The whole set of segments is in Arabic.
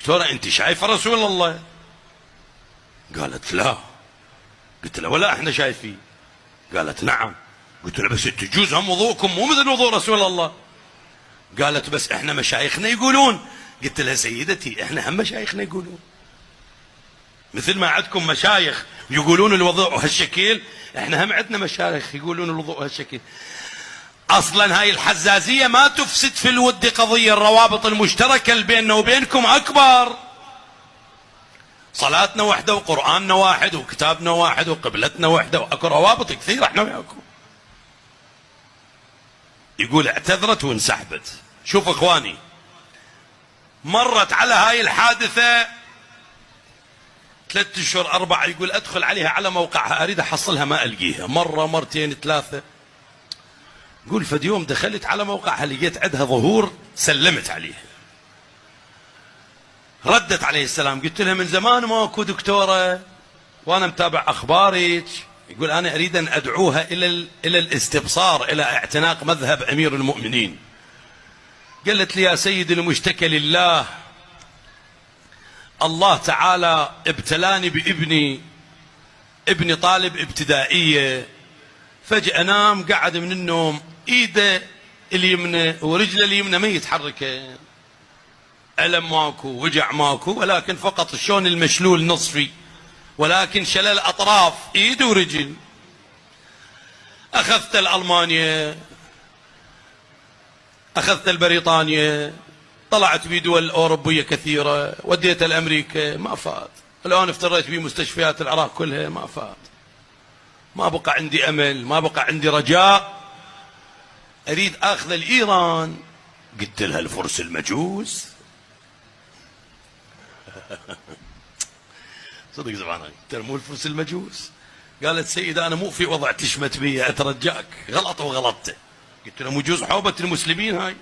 دكتورة أنت شايفة رسول الله؟ قالت لا. قلت لها ولا احنا شايفين؟ قالت نعم. قلت لها بس تجوز هم وضوءكم مو مثل وضوء رسول الله. قالت بس احنا مشايخنا يقولون. قلت لها سيدتي احنا هم مشايخنا يقولون، مثل ما عندكم مشايخ يقولون الوضوء هالشكل، احنا هم عندنا مشايخ يقولون الوضوء هالشكل. اصلا هاي الحزازية ما تفسد في الود قضية، الروابط المشتركة اللي بيننا وبينكم اكبر. صلاتنا واحدة وقرآننا واحد وكتابنا واحد وقبلتنا واحدة واكو روابط كثيرة احنا وياكم. يقول اعتذرت وانسحبت. شوف اخواني، مرت على هاي الحادثة 3 أشهر 4، يقول ادخل عليها على موقعها اريد احصلها ما القيها، مرة مرتين 3. يقول فد يوم دخلت على موقعها لقيت عندها ظهور، سلمت عليها. ردت عليه السلام، قلت لها من زمان ماكو دكتورة وانا متابع اخبارك. يقول انا اريد ان ادعوها الى الاستبصار، الى اعتناق مذهب امير المؤمنين. قالت لي يا سيدي المشتكى لله، الله تعالى ابتلاني ابني طالب ابتدائية، فجأة نام قعد من النوم ايده اليمنى ورجله اليمنى ما يتحركه، ألم ماكو وجع ماكو، ولكن فقط شلون المشلول نصفي، ولكن شلل أطراف ايد ورجل. أخذت الألمانيا، أخذت البريطانيا، طلعت بدول أوروبية كثيرة، وديت الأمريكا ما فات، الآن افتريت بمستشفيات العراق كلها ما فات. ما بقى عندي أمل، ما بقى عندي رجاء، أريد أخذ الإيران. قلت لها الفرس المجوس. صدق زمان قلت مو الفرس المجوس. قالت سيدة أنا مو في وضع تشمت بي، أترجاك غلط وغلطت. قلت له مجوز حوبة المسلمين، هاي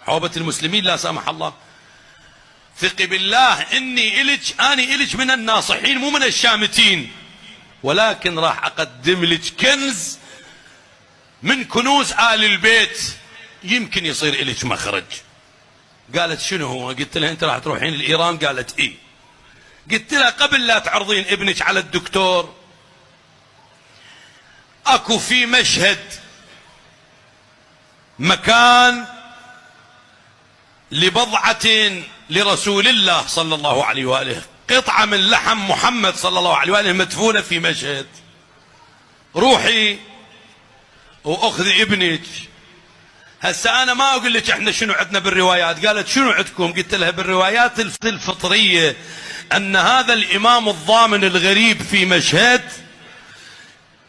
حوبة المسلمين لا سامح الله. ثقي بالله اني إلك من الناصحين مو من الشامتين، ولكن راح اقدم لك كنز من كنوز آل البيت يمكن يصير إلك مخرج. قالت شنو هو؟ قلت لها انت راح تروحين لإيران؟ قالت ايه. قلت لها قبل لا تعرضين ابنك على الدكتور، اكو في مشهد مكان لبضعة لرسول الله صلى الله عليه وآله، قطعة من لحم محمد صلى الله عليه وآله مدفونة في مشهد، روحي واخذي ابنك. هسه انا ما اقول لك احنا شنو عندنا بالروايات. قالت شنو عندكم؟ قلت لها بالروايات الفطرية ان هذا الامام الضامن الغريب في مشهد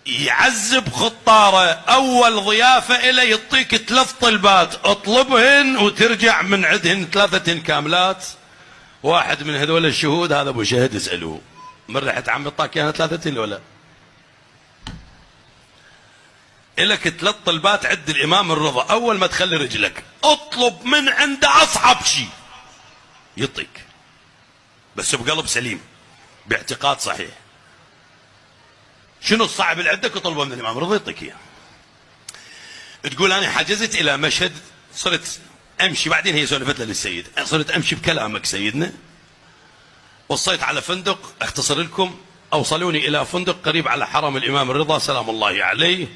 يعذب خطاره، اول ضيافه له يعطيك 3 طلبات اطلبهن وترجع من عندهن 3 كاملات. واحد من هذول الشهود هذا ابو شهد اسالوه، من رحت عم يعطاك اياها 3 ولا الك 3 طلبات عند الامام الرضا، اول ما تخلي رجلك اطلب من عنده اصعب شيء يعطيك، بس بقلب سليم باعتقاد صحيح. شنو الصعب اللي عندك وطلبه من الامام الرضا يعطيك اياه. تقول انا حجزت الى مشهد، صرت امشي، بعدين هي سولفت لي للسيد، صرت امشي بكلامك سيدنا، وصيت على فندق، اختصر لكم اوصلوني الى فندق قريب على حرم الامام الرضا سلام الله عليه.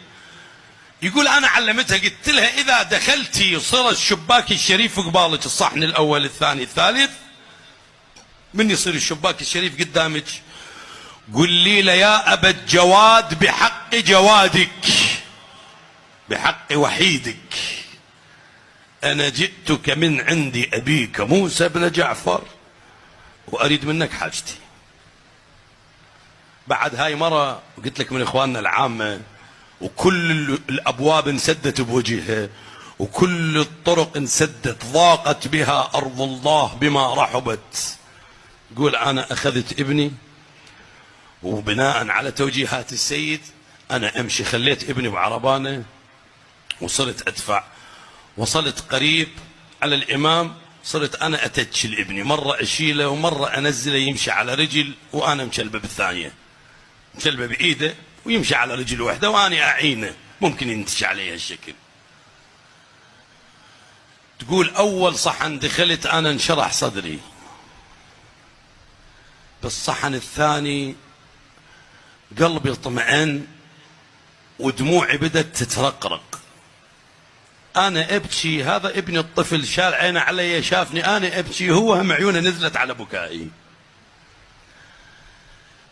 يقول انا علمتها، قلت لها اذا دخلتي صار الشباك الشريف قبالك، الصحن الاول الثاني الثالث، من يصير الشباك الشريف قدامك قل لي يا ابا الجواد بحق جوادك، بحق وحيدك، انا جئتك من عند ابيك موسى بن جعفر واريد منك حاجتي. بعد هاي مرة قلت لك من اخواننا العامة، وكل الابواب انسدت بوجهها وكل الطرق انسدت، ضاقت بها ارض الله بما رحبت. يقول انا اخذت ابني وبناء على توجيهات السيد انا امشي، خليت ابني بعربانه وصرت ادفع، وصلت قريب على الامام، صرت انا اتتش لابني، مره اشيله ومره انزله يمشي على رجل وانا مشلبه بالثانيه، مشلبه بايده ويمشي على رجل واحده واني اعينه، ممكن ينتش عليه هالشكل. تقول اول صحن دخلت انا انشرح صدري، بالصحن الثاني قلبي اطمئن ودموعي بدت تترقرق. انا ابكي، هذا ابني الطفل شال عينه علي، شافني انا ابكي، هو هم عيونه نزلت على بكائي.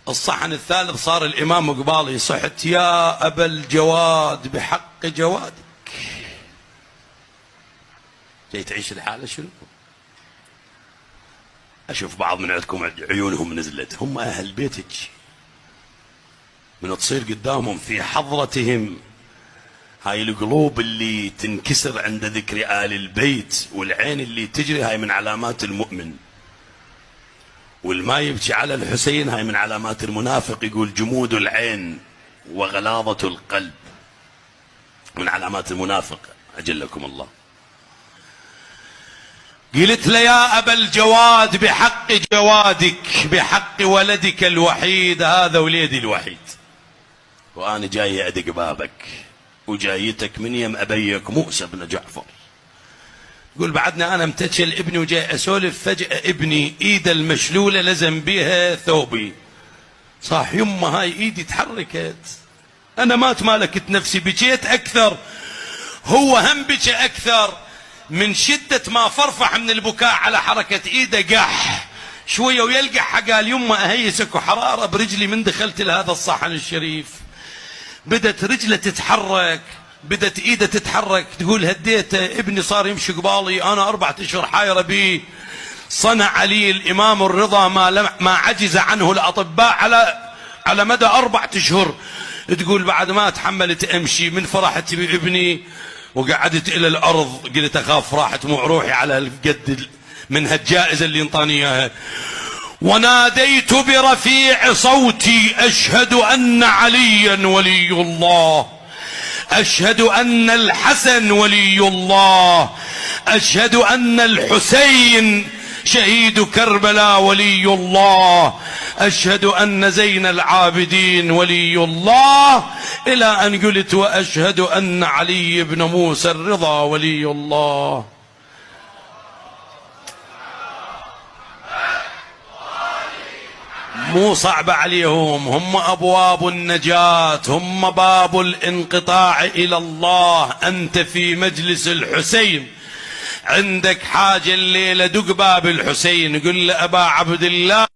الصحن الثالث صار الامام قبالي، صحت يا ابا الجواد بحق جوادك. جاي تعيش الحاله شنو؟ اشوف بعض من عندكم عيونهم نزلت، هم اهل بيتك، من تصير قدامهم في حضرتهم هاي القلوب اللي تنكسر عند ذكر آل البيت، والعين اللي تجري هاي من علامات المؤمن، والما يبكي على الحسين هاي من علامات المنافق، يقول جمود العين وغلاظة القلب من علامات المنافق، أجلكم الله. قلت له يا أبا الجواد بحق جوادك، بحق ولدك الوحيد، هذا وليدي الوحيد، وأنا جاي أدق بابك، وجايتك من يم أبيك موسى بن جعفر. يقول بعدنا أنا متجل ابني وجاي أسولف، فجأة ابني إيده المشلولة لزم بيها ثوبي، صح يمه هاي إيدي تحركت، أنا ما تمالكت نفسي، بكيت أكثر، هو هم بكي أكثر، من شدة ما فرفح من البكاء على حركة إيده قح شوية ويلقح، قال يمه أهيسك وحرارة برجلي من دخلت لهذا الصحن الشريف. بدت رجله تتحرك، بدت ايده تتحرك، تقول هديته، ابني صار يمشي قبالي، انا 4 اشهر حايره بيه، صنع لي الامام الرضا ما عجز عنه الاطباء على مدى 4 اشهر. تقول بعد ما تحملت امشي من فرحتي بابني وقعدت الى الارض، قلت اخاف راحت مو روحي على القد من هالجائزه اللي انطاني اياها. وناديت برفيع صوتي أشهد أن عليا ولي الله، أشهد أن الحسن ولي الله، أشهد أن الحسين شهيد كربلاء ولي الله، أشهد أن زين العابدين ولي الله، إلى أن قلت وأشهد أن علي بن موسى الرضا ولي الله. مو صعب عليهم، هم أبواب النجاة، هم باب الانقطاع إلى الله. أنت في مجلس الحسين، عندك حاجة الليلة دق باب الحسين، قل له أبا عبد الله